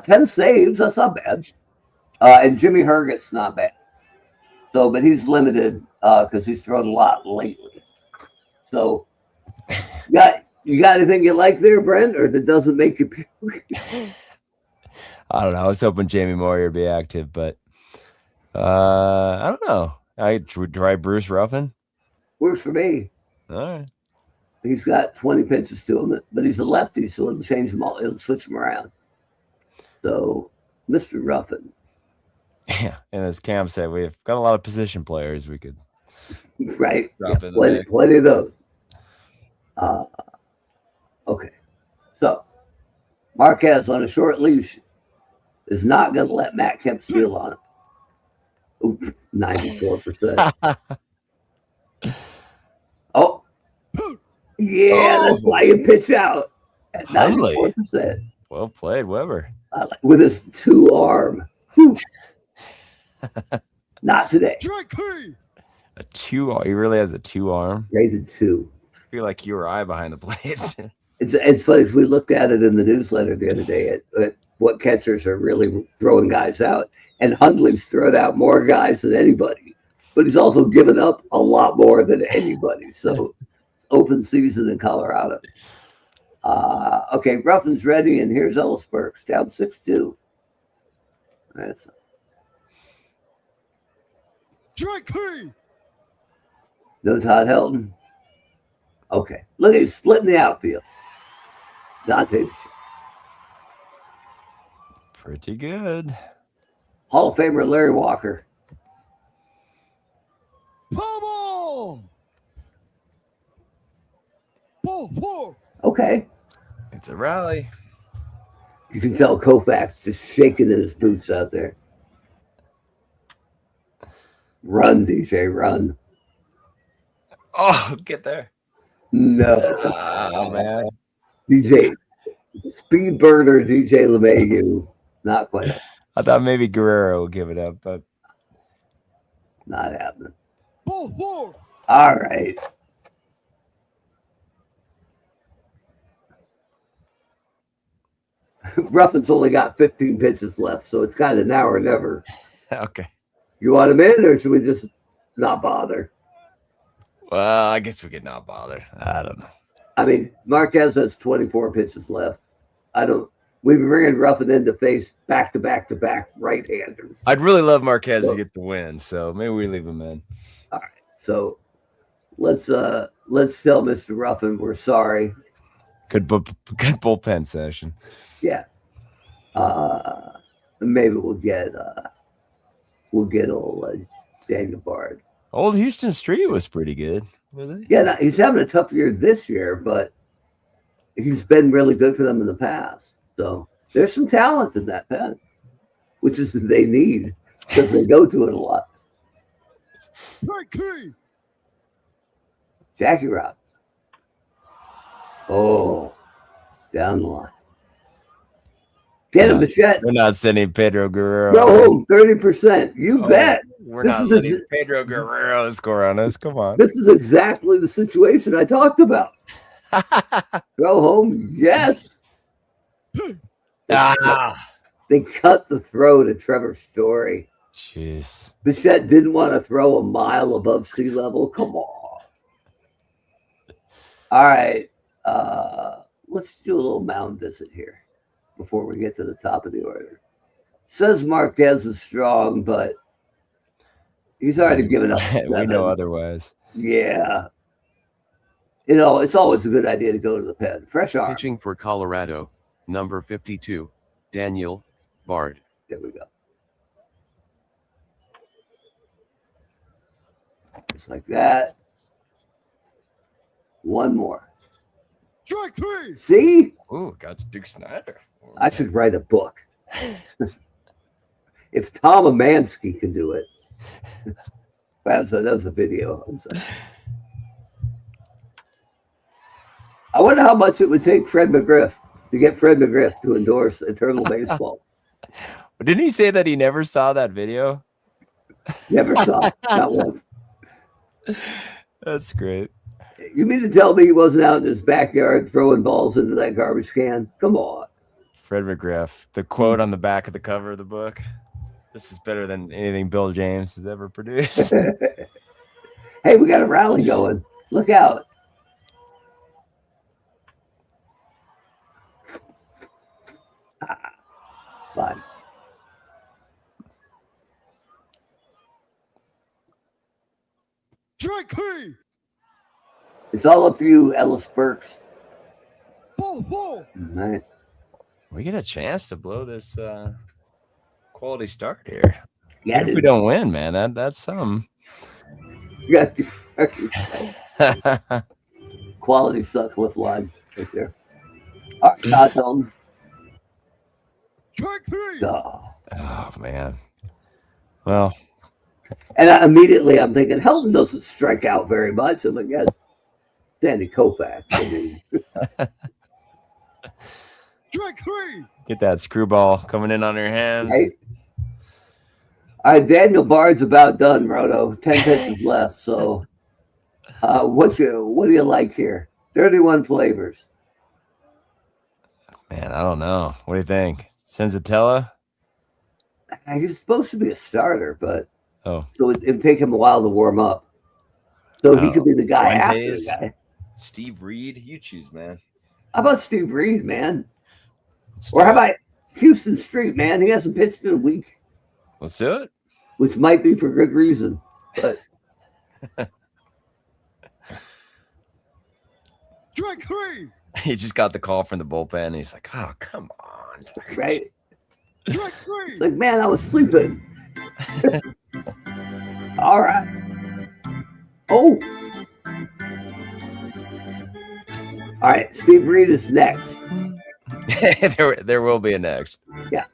10 saves, that's not bad. And Jimmy Herget's not bad. So, but he's limited because he's thrown a lot lately. So, You got anything you like there, Brent, or that doesn't make you puke? I don't know. I was hoping Jamie Moyer would be active, but I don't know. I try Bruce Ruffin. Works for me. All right. He's got 20 pitches to him, but he's a lefty, so it'll change them all. It'll switch them around. So, Mr. Ruffin. Yeah, and as Cam said, we've got a lot of position players we could drop in the plenty of those. Okay. So, Marquez on a short leash is not going to let Matt Kemp steal on him. Oops, 94%. Oh. Yeah, that's why you pitch out at 94%. Well played, Weber. With his 2-arm. Not today. A 2-arm. He really has a 2-arm. Rated 2. I feel like you or I behind the plate. It's funny because we looked at it in the newsletter the other day at what catchers are really throwing guys out. And Hundley's thrown out more guys than anybody. But he's also given up a lot more than anybody. So, open season in Colorado. Okay, Ruffin's ready, and here's Ellis Burks down 6-2. That's Strike 3. No Todd Helton. Okay, look, he's splitting the outfield. Dante. Pretty good. Hall of Famer Larry Walker. Ball 4. Okay. It's a rally. You can tell Koufax just shaking in his boots out there. Run, DJ, run. Oh, get there. No. Oh, man. DJ, speed burner DJ LeMahieu. Not quite. I thought maybe Guerrero would give it up, but Not happening. Ball 4. All right. Ruffin's only got 15 pitches left, so it's kind of now or never. okay. You want him in, or should we just not bother? Well, I guess we could not bother. I don't know. I mean, Marquez has 24 pitches left. We've been bringing Ruffin in to face back-to-back right-handers. I'd really love Marquez to get the win, so maybe we leave him in. All right. So let's tell Mr. Ruffin we're sorry. Good bullpen session. Yeah. Maybe we'll get old Daniel Bard. Old Houston Street was pretty good, wasn't he? Yeah, no, he's having a tough year this year, but he's been really good for them in the past. So there's some talent in that pen, which is they need because they go to it a lot. Jackie Robinson. Oh, down the line. Get him, Bichette. We're not sending Pedro Guerrero. Go home, 30%. You bet. We're not letting Pedro Guerrero score on us. Come on. This is exactly the situation I talked about. Go home, yes. They cut the throw to Trevor Story. Jeez. Bichette didn't want to throw a mile above sea level. Come on. All right. Let's do a little mound visit here before we get to the top of the order. Says Marquez is strong, but he's already given up 7. We know otherwise. Yeah. You know, it's always a good idea to go to the pen. Fresh arm. Pitching for Colorado, number 52, Daniel Bard. There we go. Just like that. One more. Strike 3. See? Ooh, got Duke Snider. I should write a book. If Tom Amansky can do it. That was a video. I'm sorry. I wonder how much it would take Fred McGriff to get Fred McGriff to endorse Eternal Baseball. Didn't he say that he never saw that video? Never saw it. Not once. That's great. You mean to tell me he wasn't out in his backyard throwing balls into that garbage can? Come on. Fred McGriff, the quote on the back of the cover of the book. This is better than anything Bill James has ever produced. Hey, we got a rally going. Look out. Strike 3. It's all up to you, Ellis Burks. Ball 4. All right. We get a chance to blow this quality start here. Yeah, Even if we don't win, man, that's some. Yeah. Quality sucks lift line right there. All right, Todd Hilton. Strike 3. Duh. Oh man. Well, And immediately I'm thinking, Hilton doesn't strike out very much. I'm like, yeah, it's Sandy Koufax. I mean, Strike 3. get that screwball coming in on your hands. right? All right, Daniel Bard's about done, Roto. 10 pitches left. So what do you like here? 31 flavors. Man, I don't know. What do you think? Senzatella? He's supposed to be a starter, but Oh, so it'd take him a while to warm up. So he could be the guy Fuentes. after the guy. Steve Reed? You choose, man. How about Steve Reed, man? Or how about Houston Street, man? He hasn't pitched in a week, Let's do it. which might be for good reason. But Strike 3. He just got the call from the bullpen. And he's like, oh, come on. right, Strike 3. it's like, man, I was sleeping. All right. Oh. All right, Steve Reed is next. there will be a next. Yeah.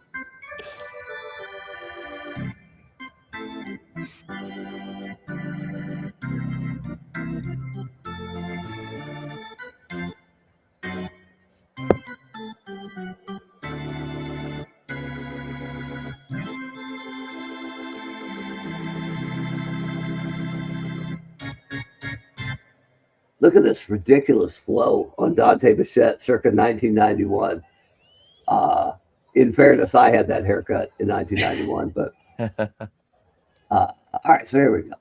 Look at this ridiculous flow on Dante Bichette circa 1991. In fairness, I had that haircut in 1991, but all right, so here we go.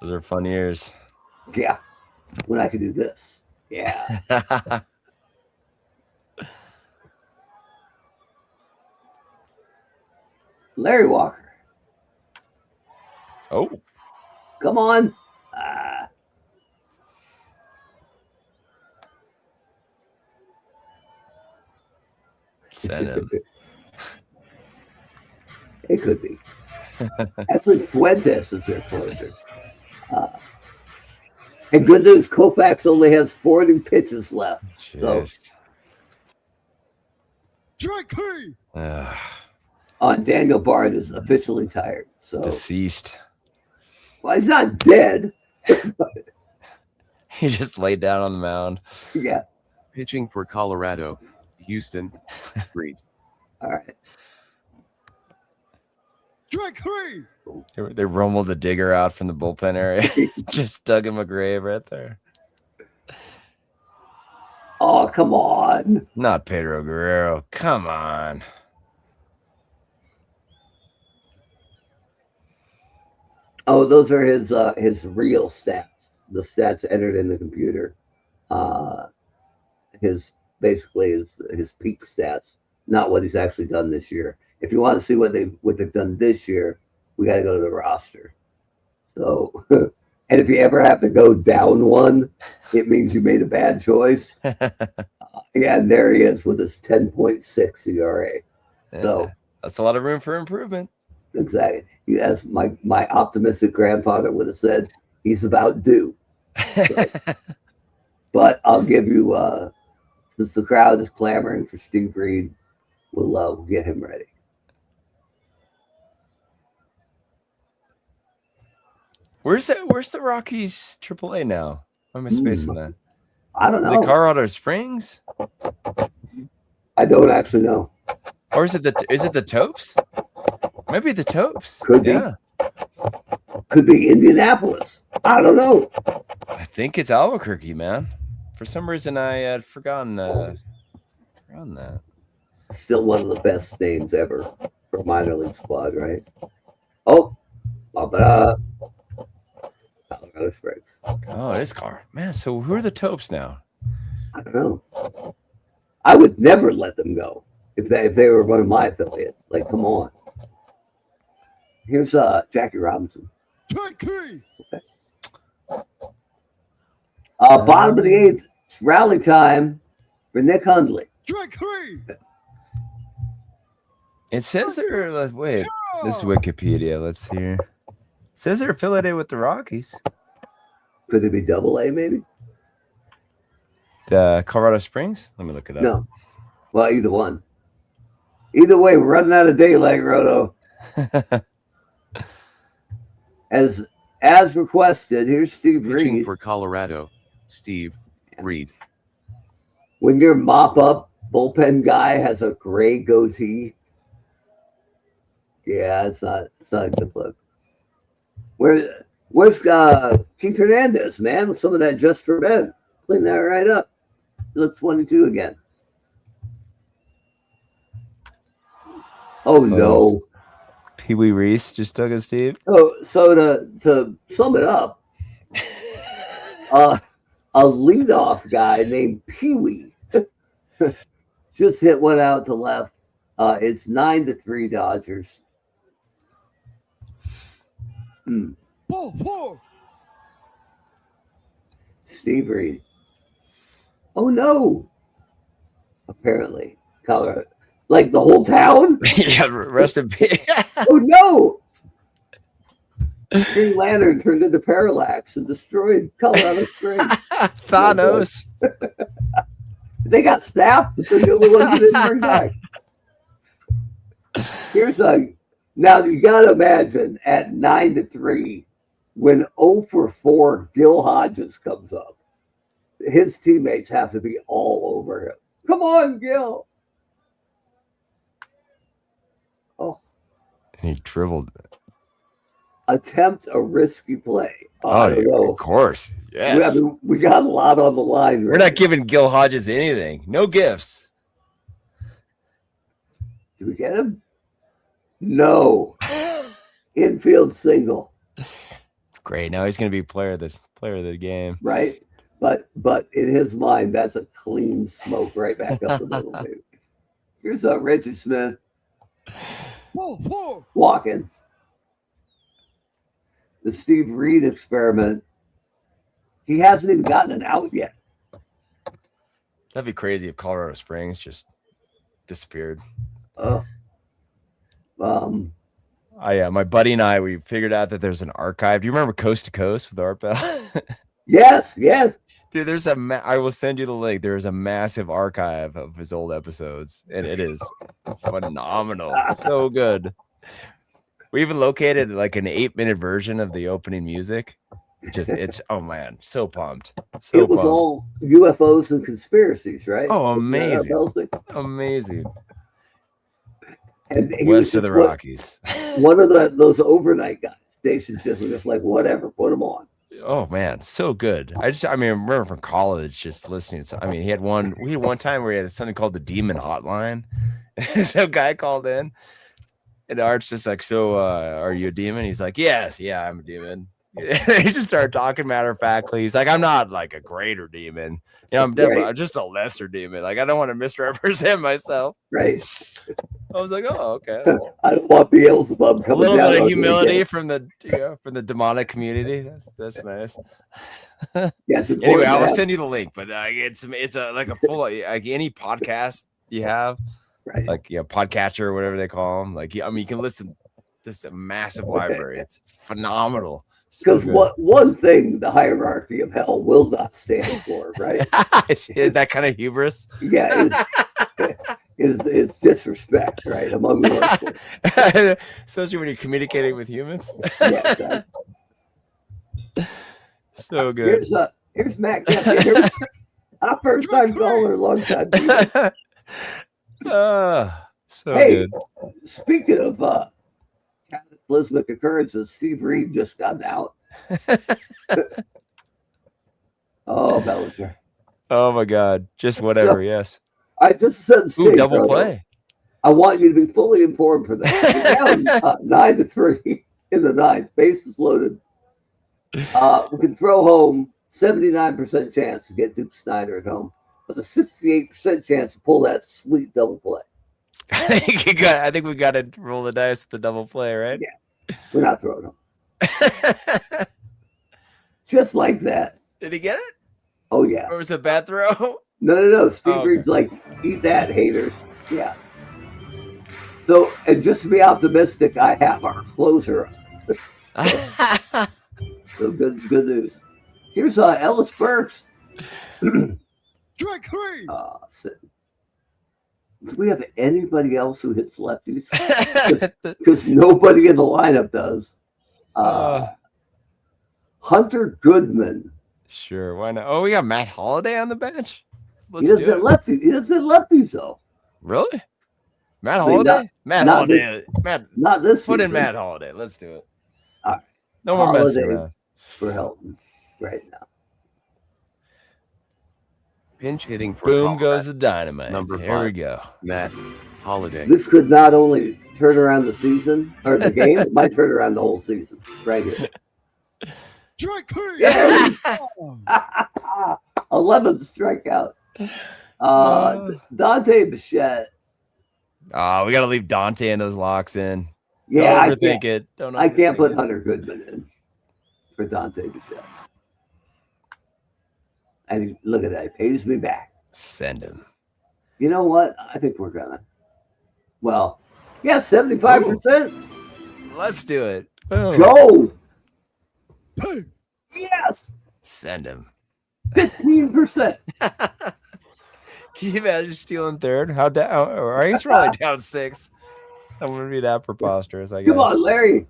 Those are fun years. Yeah, when I could do this. Yeah. Larry Walker. Oh, Come on. send him. It could be. Actually, Fuentes is their closer. And good news, Koufax only has 40 pitches left. Jeez. Strike 3. And Daniel Bard is officially tired. So, Deceased. well, he's not dead. He just laid down on the mound. Yeah. Pitching for Colorado, Houston, Reed. All right. Strike 3. They rumbled the digger out from the bullpen area. Just dug him a grave right there. Oh, come on. Not Pedro Guerrero. Come on. Oh, those are his real stats. The stats entered in the computer. His peak stats, not what he's actually done this year. If you want to see what they've done this year, we got to go to the roster. So, and if you ever have to go down one, it means you made a bad choice. Yeah, and there he is with his 10.6 ERA. So that's a lot of room for improvement. exactly, as my optimistic grandfather would have said, he's about due. So, but I'll give you, since the crowd is clamoring for Steve Reed, we'll get him ready. Where's the Rockies AAA now? Why am I spacing that? I don't Is know. it Colorado Springs? I don't actually know. Or is it the Topes? Maybe the Topes. Could be. Yeah. Could be Indianapolis. I don't know. I think it's Albuquerque, man. For some reason, I had forgotten that. Still one of the best names ever for a minor league squad, right? Oh, Colorado Springs. Oh, it is Car. Man, so who are the Topes now? I don't know. I would never let them go if they were one of my affiliates. Like, come on. Here's Jackie Robinson. Strike 3. Okay. Bottom of the 8th, it's rally time for Nick Hundley. Strike 3. It says they're wait. This is Wikipedia. Let's see here. It says they're affiliated with the Rockies. Could it be Double A maybe? The Colorado Springs. Let me look it up. No. Well, either one. Either way, we're running out of daylight, Roto. As requested, here's Steve Pitching Reed. for Colorado, Steve Reed. When your mop-up bullpen guy has a gray goatee, yeah, it's not a good look. Where's Keith Hernandez, man? With some of that just for Ben. Clean that right up. He looks 22 again. Oh no. Pee Wee Reese just took it, Steve. So to sum it up, a leadoff guy named Pee Wee just hit one out to left. It's 9-3 Dodgers. Ball 4. Steve Reed. Oh no. Apparently, Colorado. Like the whole town? Yeah, rest in peace. Oh no! Green Lantern turned into Parallax and destroyed Colorado Springs. Thanos. They got snapped. They're the only ones that didn't bring back. Now you gotta imagine at 9-3 when 0 for 4 Gil Hodges comes up. His teammates have to be all over him. Come on, Gil. Oh. And he dribbled. Attempt a risky play. Of course. Yes. We got a lot on the line. We're not giving Gil Hodges anything. No gifts. Did we get him? No. Infield single. Great. Now he's going to be player of the game. Right? But in his mind, that's a clean smoke right back up the middle. Dude. Here's Reggie Smith. Ball 4. Walking. The Steve Reed experiment. He hasn't even gotten an out yet. That'd be crazy if Colorado Springs just disappeared. My buddy and I, we figured out that there's an archive. Do you remember Coast to Coast with Art Bell? Yes. Dude, I will send you the link. There is a massive archive of his old episodes, and it is phenomenal. So good. We even located like an 8-minute version of the opening music. It's oh man, so pumped. It was all UFOs and conspiracies, right? Oh, amazing. Amazing. And West of the Rockies. One of those overnight guys. Stations just was just like, whatever, put them on. Oh man, so good. I remember from college just listening. We had one time where he had something called the Demon Hotline. Some guy called in, and Art's just like, "So, are you a demon?" He's like, "Yes, yeah, I'm a demon." He just started talking matter of factly. He's like, "I'm not like a greater demon. I'm definitely just a lesser demon. Like, I don't want to misrepresent myself." Right. I was like, "Oh, okay." I don't want Beelzebub coming down. A little bit of humility from the demonic community. That's nice. Yes. Anyway, I will send you the link, but it's like a full like any podcast you have, right? Like Podcatcher or whatever they call them. Like you can listen. This is a massive library. It's phenomenal. Because one thing the hierarchy of hell will not stand for, right? That kind of hubris. Yeah, is disrespect, right? Among the especially when you're communicating with humans. Yeah, so good. Here's Matt. Here's our first time caller, long time. So good. Speaking of cataclysmic occurrences, Steve Reed just got out. Oh, Bellinger. Oh my God. Just whatever, yes. I just said double play. I want you to be fully informed for that. 9-3 in the ninth. Bases loaded. We can throw home 79% chance to get Duke Snider at home, but a 68% chance to pull that sweet double play. I think we got to roll the dice with the double play, right? Yeah. We're not throwing them. Just like that. Did he get it? Oh, yeah. Or was it a bad throw? No. Steve okay. Reed's like, eat that, haters. Yeah. So, and just to be optimistic, I have our closer up. So good news. Here's Ellis Burks. Strike 3. Do we have anybody else who hits lefties? Because nobody in the lineup does. Hunter Goodman. Sure, why not? Oh, we got Matt Holliday on the bench. He doesn't hit lefties though. Really? Matt Holiday? Matt Holiday. Not this Put season. in Matt Holiday. Let's do it. All right. No more messing around. For Hilton right now. Pinch hitting for Boom Colorado. goes the dynamite. Number Here 5. we go. Matt Holiday. This could not only turn around the season or the game, it might turn around the whole season. Right here. Strike 3. Yeah. 11th strikeout. Dante Bichette. Oh, we got to leave Dante and those locks in. Yeah, Don't overthink it. I can't put Hunter Goodman in for Dante Bichette. And look at that. He pays me back. Send him. You know what? I think we're going to. Well, yeah, 75%. Let's do it. Boom. Go. Hey. Yes. Send him. 15%. Can you imagine stealing third? How down? Or he's probably down 6. I wouldn't be that preposterous, I guess. Come on, Larry.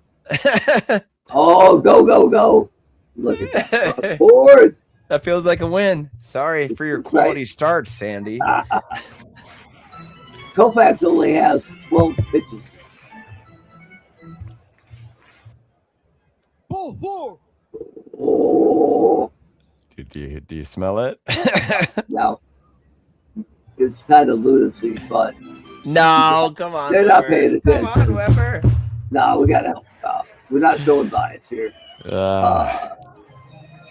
Oh, go. Look at that. Forward. That feels like a win. Sorry for your quality starts, Sandy. Koufax only has 12 pitches. Ball 4. Oh. Do you smell it? No. It's kind of lunacy, but No, come on. they're not paying attention. Come on, Weber. No, we got to help out. We're not showing bias here.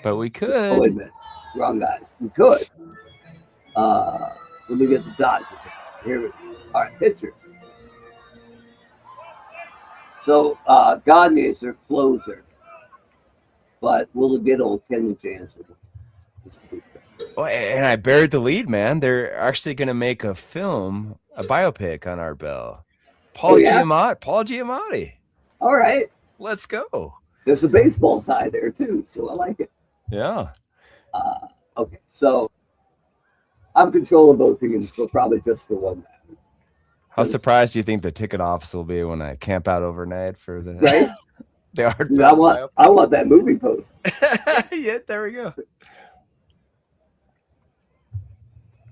But we could. Oh, wait a minute. Wrong guys. We could. Let me get the Dodgers. Here we go. All right, pitchers. So Gagne is their closer. But will it get old Kenley Jansen? Oh, and I buried the lead, man. They're actually going to make a film, a biopic on our Bell. Paul Giamatti. All right. Let's go. There's a baseball tie there, too, so I like it. Yeah. Okay, so I'm controlling both teams, but probably just for one match. How surprised do you think the ticket office will be when I camp out overnight for the right? the art? Dude, I want that movie post. Yeah, there we go.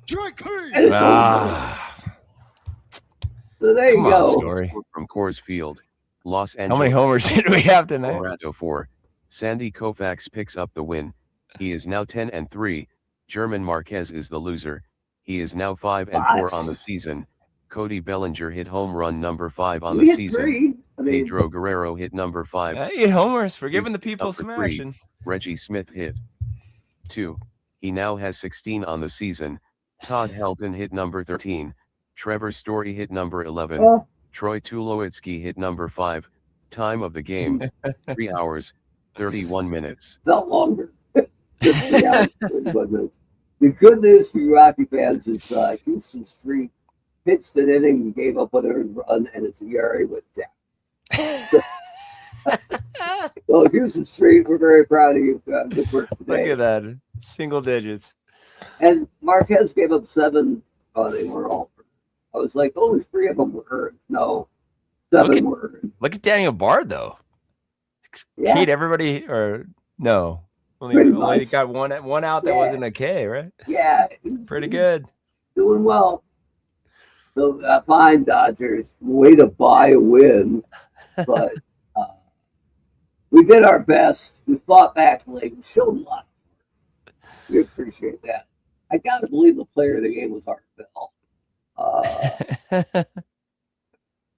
Strike 3. And it's over. So there you go. Story. From Coors Field, Los Angeles. How many homers did we have tonight? Colorado 4. Sandy Koufax picks up the win. He is now 10-3. German Marquez is the loser. He is now 5-4 on the season. Cody Bellinger hit home run number 5 on the season. Pedro Guerrero hit number 5. Hey, homers. We're giving the people some number 3. action. Reggie Smith hit 2. He now has 16 on the season. Todd Helton hit number 13. Trevor Story hit number 11. Troy Tulowitzki hit number 5. Time of the game, 3 hours, 31 minutes. Felt longer. Just 3 hours, 31 minutes. The good news for you Rocky fans is Houston Street pitched an inning and gave up an earned run, and its ERA went down. Well, Houston Street, we're very proud of you. Good work today. Look at that. Single digits. And Marquez gave up 7. Oh, they were all. I was like, only 3 of them were earned. No, 7 were earned. Look at Daniel Bard, though. Yeah. K'd everybody, or no? Only got one out that wasn't a K, right? Yeah. Pretty good. Doing well. So, fine, Dodgers. Way to buy a win. But we did our best. We fought back late. We showed a lot. We appreciate that. I got to believe the player of the game was Art Bell.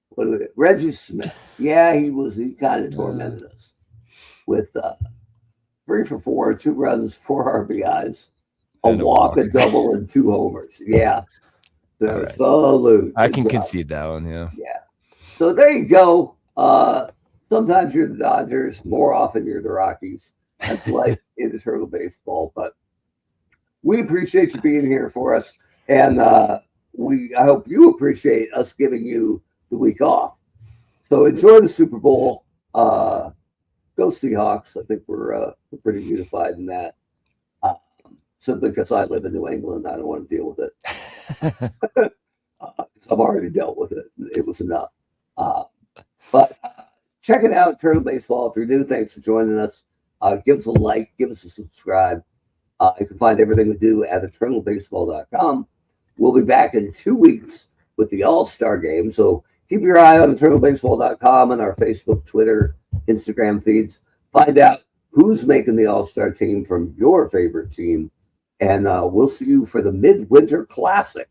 What was it? Reggie Smith. Yeah, he kind of tormented us with 3 for 4, 2 runs, 4 RBIs, a walk, a double, and 2 homers. Yeah. So, right. Salute. I can concede that one, yeah. Yeah. So there you go. Sometimes you're the Dodgers, more often you're the Rockies. That's life in eternal baseball. But we appreciate you being here for us, and I hope you appreciate us giving you the week off. So enjoy the Super Bowl. Go Seahawks. I think we're pretty unified in that. Simply because I live in New England, I don't want to deal with it. I've already dealt with it. It was enough. But check it out, Eternal Baseball. If you're new, thanks for joining us. Give us a like, give us a subscribe. You can find everything we do at eternalbaseball.com. We'll be back in 2 weeks with the All-Star game. So keep your eye on eternalbaseball.com and our Facebook, Twitter, Instagram feeds. Find out who's making the All-Star team from your favorite team. And we'll see you for the Midwinter Classic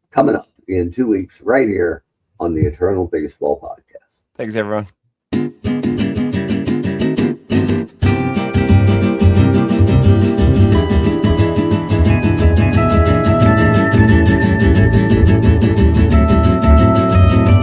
coming up in 2 weeks right here on the Eternal Baseball Podcast. Thanks, everyone.